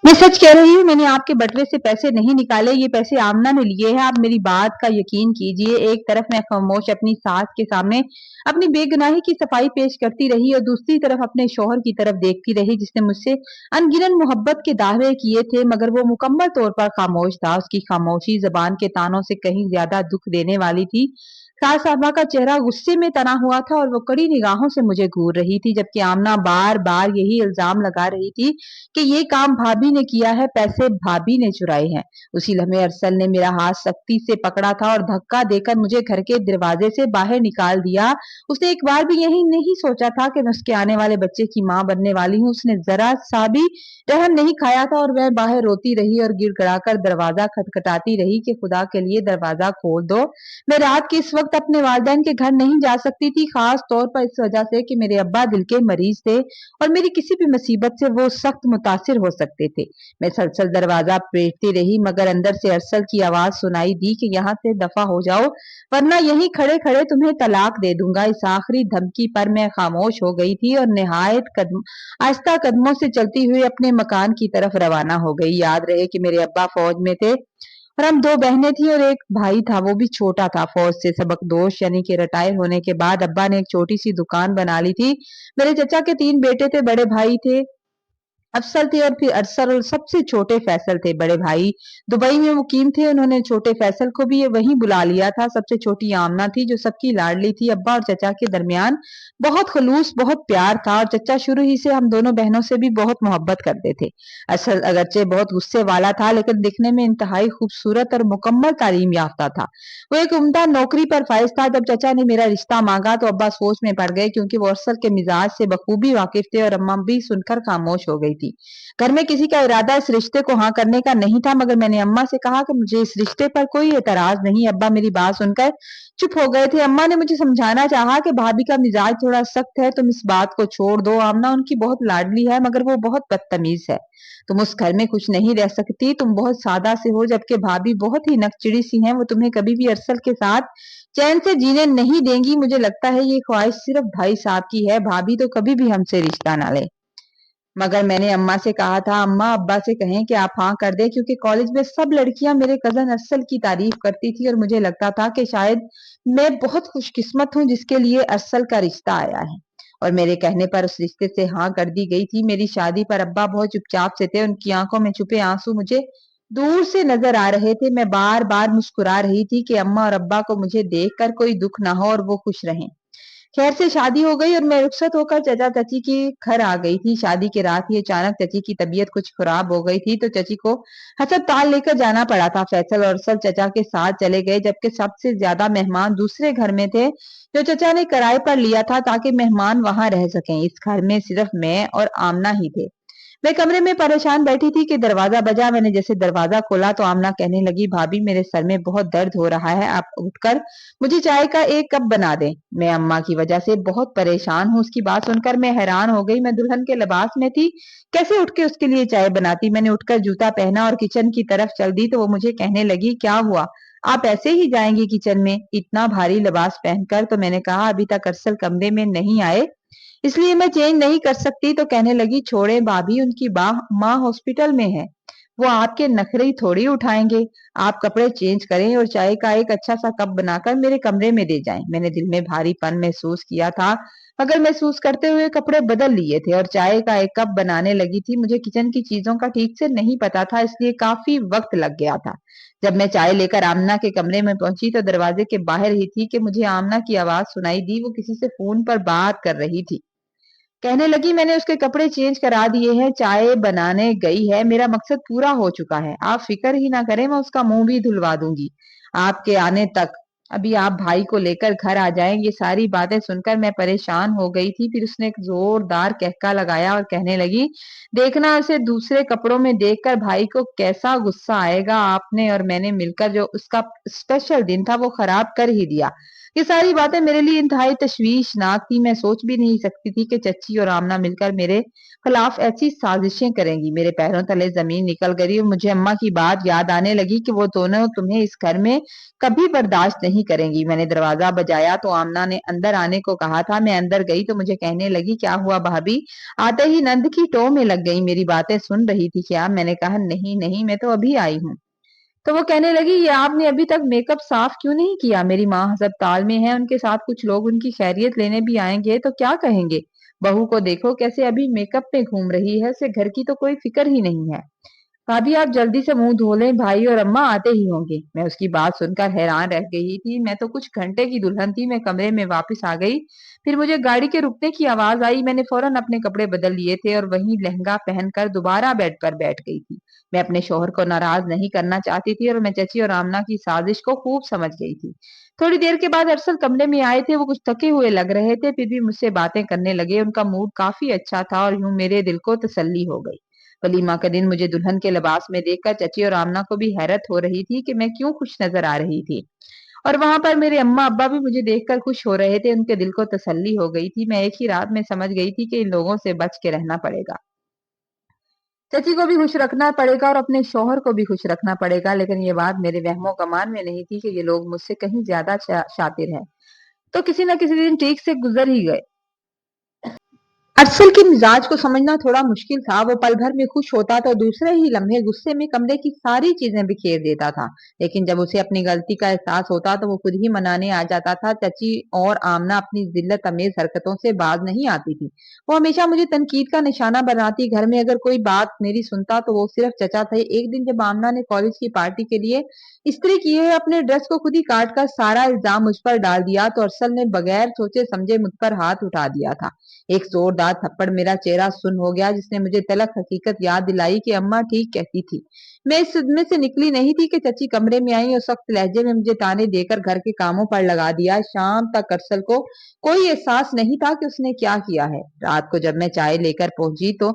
मैं सच कह रही हूँ, मैंने आपके बटुए से पैसे नहीं निकाले, ये पैसे आमना ने लिए हैं। आप मेरी बात का यकीन कीजिए। एक तरफ मैं खामोश अपनी सास के सामने अपनी बेगुनाही की सफाई पेश करती रही और दूसरी तरफ अपने शौहर की तरफ देखती रही, जिसने मुझसे अनगिनत मोहब्बत के दावे किए थे, मगर वो मुकम्मल तौर पर खामोश था। उसकी खामोशी जबान के तानों से कहीं ज्यादा दुख देने वाली थी। सास साहबा का चेहरा गुस्से में तना हुआ था और वो कड़ी निगाहों से मुझे घूर रही थी, जबकि आमना बार बार यही इल्जाम लगा रही थी कि ये काम भाभी ने किया है, पैसे भाभी ने चुराए हैं। उसी लम्हे अरसल ने मेरा हाथ सख्ती से पकड़ा था और धक्का देकर मुझे घर के दरवाजे से बाहर निकाल दिया। उसने एक बार भी यही नहीं सोचा था कि मैं उसके आने वाले बच्चे की मां बनने वाली हूँ। उसने जरा सा भी रहम नहीं खाया था और मैं बाहर रोती रही और गिड़गिड़ाकर दरवाजा खटखटाती रही कि खुदा के लिए दरवाजा खोल दो। मैं रात के इस वक्त अपने वालिदैन के घर नहीं जा सकती थी, खास तौर पर इस वजह से कि मेरे अब्बा दिल के मरीज थे और मेरी किसी भी मुसीबत से वो सख्त मुतासिर हो सकते थे। मैं सलसल दरवाजा पीटती रही, मगर अंदर से अरसल की आवाज सुनाई दी कि यहाँ से दफा हो जाओ, वरना यहीं खड़े खड़े तुम्हें तलाक दे दूंगा। इस आखिरी धमकी पर मैं खामोश हो गई थी और आहिस्ता कदमों से चलती हुई अपने मकान की तरफ रवाना हो गई। याद रहे कि मेरे अब्बा फौज में थे और हम दो बहनें थी और एक भाई था, वो भी छोटा था। फौज से सबकदोश यानी कि रिटायर होने के बाद अब्बा ने एक छोटी सी दुकान बना ली थी। मेरे चचा के 3 बेटे थे, बड़े भाई थे अफसल थे और फिर अरसल और सबसे छोटे फैसल थे। बड़े भाई दुबई में मुकीम थे, उन्होंने छोटे फैसल को भी ये वहीं बुला लिया था। सबसे छोटी आमना थी जो सबकी लाडली थी। अब्बा और चचा के दरमियान बहुत खलूस, बहुत प्यार था और चचा शुरू ही से हम दोनों बहनों से भी बहुत मोहब्बत करते थे। असल अगरचे बहुत गुस्से वाला था, लेकिन दिखने में इंतहाई खूबसूरत और मुकम्मल तालीम याफ्ता था। वो एक उम्दा नौकरी पर फाइज था। जब चचा ने मेरा रिश्ता मांगा तो अब्बा सोच में पड़ गए, क्योंकि वो अरसल के मिजाज से बखूबी वाकिफ थे और अम्मा भी सुनकर खामोश हो गई थी। घर में किसी का इरादा इस रिश्ते को हाँ करने का नहीं था, मगर मैंने अम्मा से कहा कि मुझे इस रिश्ते पर कोई एतराज नहीं। अब्बा मेरी बात सुनकर चुप हो गए थे। अम्मा ने मुझे समझाना चाहा कि भाभी का मिजाज थोड़ा सख्त है, तुम इस बात को छोड़ दो। आमना उनकी बहुत लाडली है, मगर वो बहुत बदतमीज है। तुम उस घर में कुछ नहीं रह सकती। तुम बहुत सादा से हो, जबकि भाभी बहुत ही नकचिड़ी सी हैं। वो तुम्हें कभी भी अरसल के साथ चैन से जीने नहीं देंगी। मुझे लगता है ये ख्वाहिश सिर्फ भाई साहब की है, भाभी तो कभी भी हमसे रिश्ता ना ले। मगर मैंने अम्मा से कहा था, अम्मा अब्बा से कहें कि आप हाँ कर दें, क्योंकि कॉलेज में सब लड़कियां मेरे कजन अरसल की तारीफ करती थी और मुझे लगता था कि शायद मैं बहुत खुशकिस्मत हूँ जिसके लिए अरसल का रिश्ता आया है। और मेरे कहने पर उस रिश्ते से हाँ कर दी गई थी। मेरी शादी पर अब्बा बहुत चुपचाप से थे, उनकी आंखों में छुपे आंसू मुझे दूर से नजर आ रहे थे। मैं बार बार मुस्कुरा रही थी कि अम्मा और अब्बा को मुझे देखकर कोई दुख ना हो और वो खुश रहें। खैर से शादी हो गई और मैं रुखसत होकर चचा चाची के घर आ गई थी। शादी की रात ही अचानक चची की तबीयत कुछ खराब हो गई थी, तो चची को हस्पताल लेकर जाना पड़ा था। फैसल और सब चचा के साथ चले गए, जबकि सबसे ज्यादा मेहमान दूसरे घर में थे जो चचा ने किराए पर लिया था ताकि मेहमान वहां रह सकें। इस घर में सिर्फ मैं और आमना ही थे। मैं कमरे में परेशान बैठी थी कि दरवाजा बजा। मैंने जैसे दरवाजा खोला तो आमना कहने लगी, भाभी मेरे सर में बहुत दर्द हो रहा है, आप उठकर मुझे चाय का एक कप बना दें। मैं अम्मा की वजह से बहुत परेशान हूँ। उसकी बात सुनकर मैं हैरान हो गई। मैं दुल्हन के लिबास में थी, कैसे उठ के उसके लिए चाय बनाती। मैंने उठकर जूता पहना और किचन की तरफ चल दी तो वो मुझे कहने लगी, क्या हुआ, आप ऐसे ही जाएंगी किचन में इतना भारी लिबास पहनकर? तो मैंने कहा, अभी तक अरसल कमरे में नहीं आए, इसलिए मैं चेंज नहीं कर सकती। तो कहने लगी, छोड़े भाभी, उनकी माँ हॉस्पिटल में है, वो आपके नखरे ही थोड़ी उठाएंगे। आप कपड़े चेंज करें और चाय का एक अच्छा सा कप बनाकर मेरे कमरे में दे जाएं। मैंने दिल में भारीपन महसूस किया था, मगर महसूस करते हुए कपड़े बदल लिए थे और चाय का एक कप बनाने लगी थी। मुझे किचन की चीजों का ठीक से नहीं पता था, इसलिए काफी वक्त लग गया था। जब मैं चाय लेकर आमना के कमरे में पहुंची तो दरवाजे के बाहर ही थी कि मुझे आमना की आवाज सुनाई दी। वो किसी से फोन पर बात कर रही थी। कहने लगी, मैंने उसके कपड़े चेंज करा दिए हैं, चाय बनाने गई है, मेरा मकसद पूरा हो चुका है, आप फिक्र ही ना करें, मैं उसका मुंह भी धुलवा दूंगी आपके आने तक। अभी आप भाई को लेकर घर आ जाएं। ये सारी बातें सुनकर मैं परेशान हो गई थी। फिर उसने एक जोरदार कहका लगाया और कहने लगी, देखना उसे दूसरे कपड़ों में देखकर भाई को कैसा गुस्सा आएगा। आपने और मैंने मिलकर जो उसका स्पेशल दिन था वो खराब कर ही दिया। یہ ساری باتیں میرے لیے انتہائی تشویشناک تھی۔ میں سوچ بھی نہیں سکتی تھی کہ چچی اور آمنہ مل کر میرے خلاف ایسی سازشیں کریں گی۔ میرے پیروں تلے زمین نکل گئی اور مجھے اماں کی بات یاد آنے لگی کہ وہ دونوں تمہیں اس گھر میں کبھی برداشت نہیں کریں گی۔ میں نے دروازہ بجایا تو آمنہ نے اندر آنے کو کہا تھا۔ میں اندر گئی تو مجھے کہنے لگی، کیا ہوا بھابی؟ آتے ہی نند کی ٹو میں لگ گئی۔ میری باتیں سن رہی تھی کیا؟ میں نے کہا نہیں نہیں، میں تو ابھی آئی ہوں۔ تو وہ کہنے لگی، یہ آپ نے ابھی تک میک اپ صاف کیوں نہیں کیا؟ میری ماں ہسپتال میں ہے، ان کے ساتھ کچھ لوگ ان کی خیریت لینے بھی آئیں گے تو کیا کہیں گے؟ بہو کو دیکھو کیسے ابھی میک اپ پہ گھوم رہی ہے، اسے گھر کی تو کوئی فکر ہی نہیں ہے۔ بھابھی آپ جلدی سے منہ دھو لیں، بھائی اور اماں آتے ہی ہوں گے۔ میں اس کی بات سن کر حیران رہ گئی تھی۔ میں تو کچھ گھنٹے کی دلہن تھی۔ میں کمرے میں واپس آ گئی، پھر مجھے گاڑی کے رکنے کی آواز آئی۔ میں نے فوراً اپنے کپڑے بدل لیے تھے اور وہیں لہنگا پہن کر دوبارہ بیڈ پر بیٹھ گئی تھی۔ میں اپنے شوہر کو ناراض نہیں کرنا چاہتی تھی اور میں چچی اور آمنہ کی سازش کو خوب سمجھ گئی تھی۔ تھوڑی دیر کے بعد ارسل کمرے میں آئے تھے۔ وہ کچھ تھکے ہوئے لگ رہے تھے، پھر بھی مجھ سے باتیں کرنے لگے۔ ان کا موڈ کافی اچھا تھا اور یوں میرے دل کو تسلی ہو گئی۔ ولیمہ کا دن مجھے دلہن کے لباس میں دیکھ کر چچی اور آمنہ کو بھی حیرت ہو رہی تھی کہ میں کیوں خوش نظر آ رہی تھی، اور وہاں پر میرے اماں ابا بھی مجھے دیکھ کر خوش ہو رہے تھے۔ ان کے دل کو تسلی ہو گئی تھی۔ میں ایک ہی رات میں سمجھ گئی تھی کہ ان لوگوں سے بچ کے رہنا پڑے گا۔ چچی کو بھی خوش رکھنا پڑے گا اور اپنے شوہر کو بھی خوش رکھنا پڑے گا، لیکن یہ بات میرے وہم و گمان میں نہیں تھی کہ یہ لوگ مجھ سے کہیں زیادہ شاطر ہیں۔ تو کسی نہ کسی دن ٹھیک سے گزر ہی گئے۔ ارسل کے مزاج کو سمجھنا تھوڑا مشکل تھا۔ وہ پل بھر میں خوش ہوتا تو دوسرے ہی لمحے غصے میں کمرے کی ساری چیزیں بکھیر دیتا تھا، لیکن جب اسے اپنی غلطی کا احساس ہوتا تو وہ خود ہی منانے آ جاتا تھا۔ چچی اور آمنہ اپنی ذلت امیز حرکتوں سے باز نہیں آتی تھی۔ وہ ہمیشہ مجھے تنقید کا نشانہ بناتی۔ گھر میں اگر کوئی بات میری سنتا تو وہ صرف چچا تھے۔ ایک دن جب آمنہ نے کالج کی پارٹی کے لیے استری کیے اپنے ڈریس کو خود ہی کاٹ کر سارا الزام مجھ پر ڈال دیا تو ارسل نے بغیر سوچے سمجھے مجھ پر ہاتھ اٹھا دیا تھا۔ ایک زوردار تھپڑ میرا چہرہ سن ہو گیا، جس نے مجھے تلخ حقیقت یاد دلائی کہ اماں ٹھیک کہتی تھی۔ میں اس صدمے سے نکلی نہیں تھی کہ چچی کمرے میں آئی اور سخت لہجے میں مجھے تانے دے کر گھر کے کاموں پر لگا دیا۔ شام تک ارسل کو کوئی احساس نہیں تھا کہ اس نے کیا کیا ہے۔ رات کو جب میں چائے لے کر پہنچی تو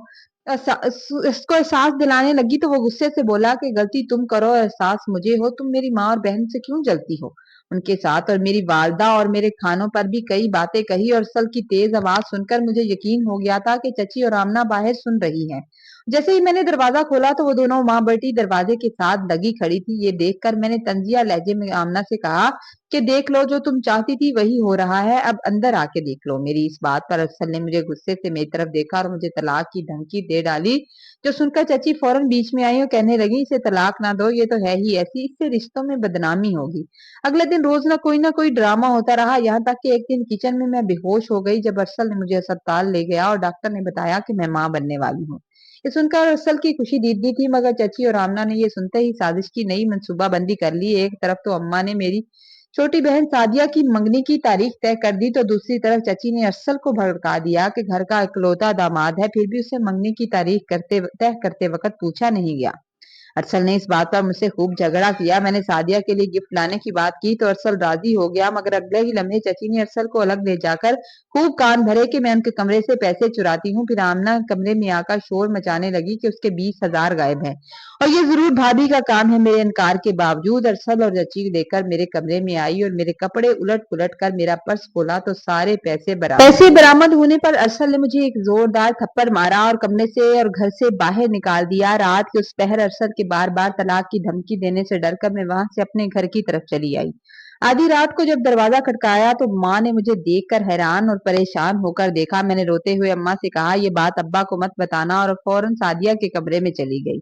اس کو احساس دلانے لگی تو وہ غصے سے بولا کہ غلطی تم کرو اور احساس مجھے ہو، تم میری ماں اور بہن سے کیوں جلتی ہو؟ ان کے ساتھ اور میری والدہ اور میرے کھانوں پر بھی کئی باتیں کہی اور ارسل کی تیز آواز سن کر مجھے یقین ہو گیا تھا کہ چچی اور آمنہ باہر سن رہی ہیں۔ جیسے ہی میں نے دروازہ کھولا تو وہ دونوں ماں بیٹی دروازے کے ساتھ لگی کھڑی تھی۔ یہ دیکھ کر میں نے طنزیہ لہجے میں آمنہ سے کہا کہ دیکھ لو، جو تم چاہتی تھی وہی ہو رہا ہے، اب اندر آ کے دیکھ لو۔ میری اس بات پر ارسل نے مجھے غصے سے میری طرف دیکھا اور مجھے طلاق کی دھمکی دے ڈالی، جو سن کر چچی فوراً بیچ میں آئی اور کہنے لگی، اسے طلاق نہ دو، یہ تو ہے ہی ایسی، اس سے رشتوں میں بدنامی ہوگی۔ اگلے دن روز نہ کوئی ڈرامہ ہوتا رہا، یہاں تک کہ ایک دن کچن میں بے ہوش ہو گئی جب ارسل نے مجھے اسپتال لے گیا اور ڈاکٹر نے بتایا کہ میں ماں بننے والی ہوں۔ یہ سن کر ارسل کی خوشی دیدنی تھی، مگر چچی اور آمنہ نے یہ سنتے ہی سازش کی نئی منصوبہ بندی کر لی۔ ایک طرف تو اماں نے میری چھوٹی بہن سعدیہ کی منگنی کی تاریخ طے کر دی تو دوسری طرف چچی نے ارسل کو بھڑکا دیا کہ گھر کا اکلوتا داماد ہے، پھر بھی اسے منگنی کی تاریخ طے کرتے وقت پوچھا نہیں گیا۔ ارسل نے اس بات پر مجھ سے خوب جھگڑا کیا۔ میں نے سعدیہ کے لیے گفٹ لانے کی بات کی تو ارسل راضی ہو گیا، مگر اگلے ہی لمحے چچی نے ارسل کو الگ لے جا کر خوب کان بھرے کہ میں ان کے کمرے سے پیسے چراتی ہوں۔ پھر آمنہ کمرے میں آ کر شور مچانے لگی کہ اس کے 20,000 غائب ہیں اور یہ ضرور بھابھی کا کام ہے۔ میرے انکار کے باوجود ارسل اور چچی لے کر میرے کمرے میں آئی اور میرے کپڑے الٹ پلٹ کر میرا پرس کھولا تو سارے پیسے برآمد ہونے پر ارسل نے مجھے ایک زوردار تھپڑ مارا اور کمرے سے اور گھر سے باہر نکال دیا۔ رات کے اس پہر ارسل کے بار بار طلاق کی دھمکی دینے سے ڈر کر میں وہاں سے اپنے گھر کی طرف چلی آئی۔ آدھی رات کو جب دروازہ کھٹکایا تو ماں نے مجھے دیکھ کر حیران اور پریشان ہو کر دیکھا۔ میں نے روتے ہوئے اماں سے کہا، یہ بات ابا کو مت بتانا، اور فوراً سعدیہ کے کمرے میں چلی گئی،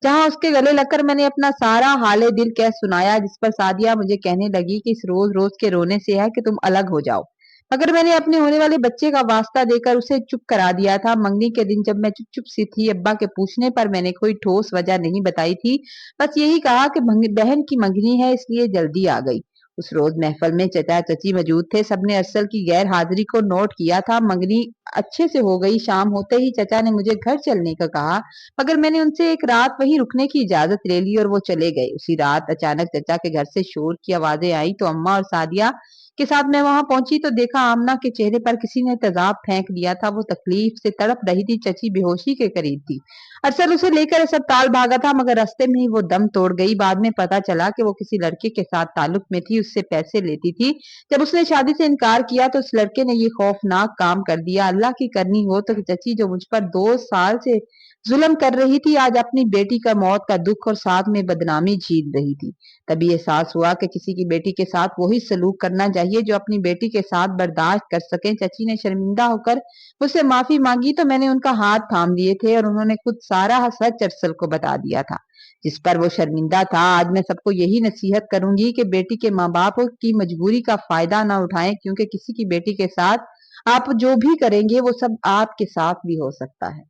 جہاں اس کے گلے لگ کر میں نے اپنا سارا حال دل کہہ سنایا، جس پر سعدیہ مجھے کہنے لگی کہ اس روز روز کے رونے سے ہے کہ تم الگ ہو جاؤ، مگر میں نے اپنے ہونے والے بچے کا واسطہ دے کر اسے چپ کرا دیا تھا۔ منگنی کے دن جب میں چپ چپ سی تھی، ابا کے پوچھنے پر میں نے کوئی ٹھوس وجہ نہیں بتائی تھی، بس یہی کہا کہ بہن کی منگنی ہے، اس لیے جلدی آ گئی۔ اس روز محفل میں چچا چچی موجود تھے، سب نے ارسل کی غیر حاضری کو نوٹ کیا تھا۔ منگنی اچھے سے ہو گئی۔ شام ہوتے ہی چچا نے مجھے گھر چلنے کا کہا، مگر میں نے ان سے ایک رات وہیں رکنے کی اجازت لے لی اور وہ چلے گئے۔ اسی رات اچانک چچا کے گھر سے شور کی آوازیں آئی تو اماں اور سعدیہ के साथ मैं वहां पहुंची तो देखा आमना के चेहरे पर किसी ने तेजाब फेंक दिया था। वो तकलीफ से तड़प रही थी। चची बेहोशी के करीब थी। अरसल उसे लेकर अस्पताल भागा था, मगर रास्ते में ही वो दम तोड़ गई। बाद में पता चला कि वो किसी लड़के के साथ ताल्लुक में थी, उससे पैसे लेती थी। जब उसने शादी से इनकार किया तो उस लड़के ने ये खौफनाक काम कर दिया। अल्लाह की करनी हो तो चची जो मुझ पर 2 साल से जुल्म कर रही थी, आज अपनी बेटी का मौत का दुख और साथ में बदनामी झील रही थी। तभी एहसास हुआ कि किसी की बेटी के साथ वही सलूक करना चाहिए जो अपनी बेटी के साथ बर्दाश्त कर सके। चची ने शर्मिंदा होकर मुझसे माफी मांगी तो मैंने उनका हाथ थाम लिए थे और उन्होंने खुद सारा सच अरसल को बता दिया था, जिस पर वो शर्मिंदा था। आज मैं सबको यही नसीहत करूंगी कि बेटी के माँ बाप की मजबूरी का फायदा ना उठाएं, क्योंकि किसी की बेटी के साथ आप जो भी करेंगे वो सब आपके साथ भी हो सकता है।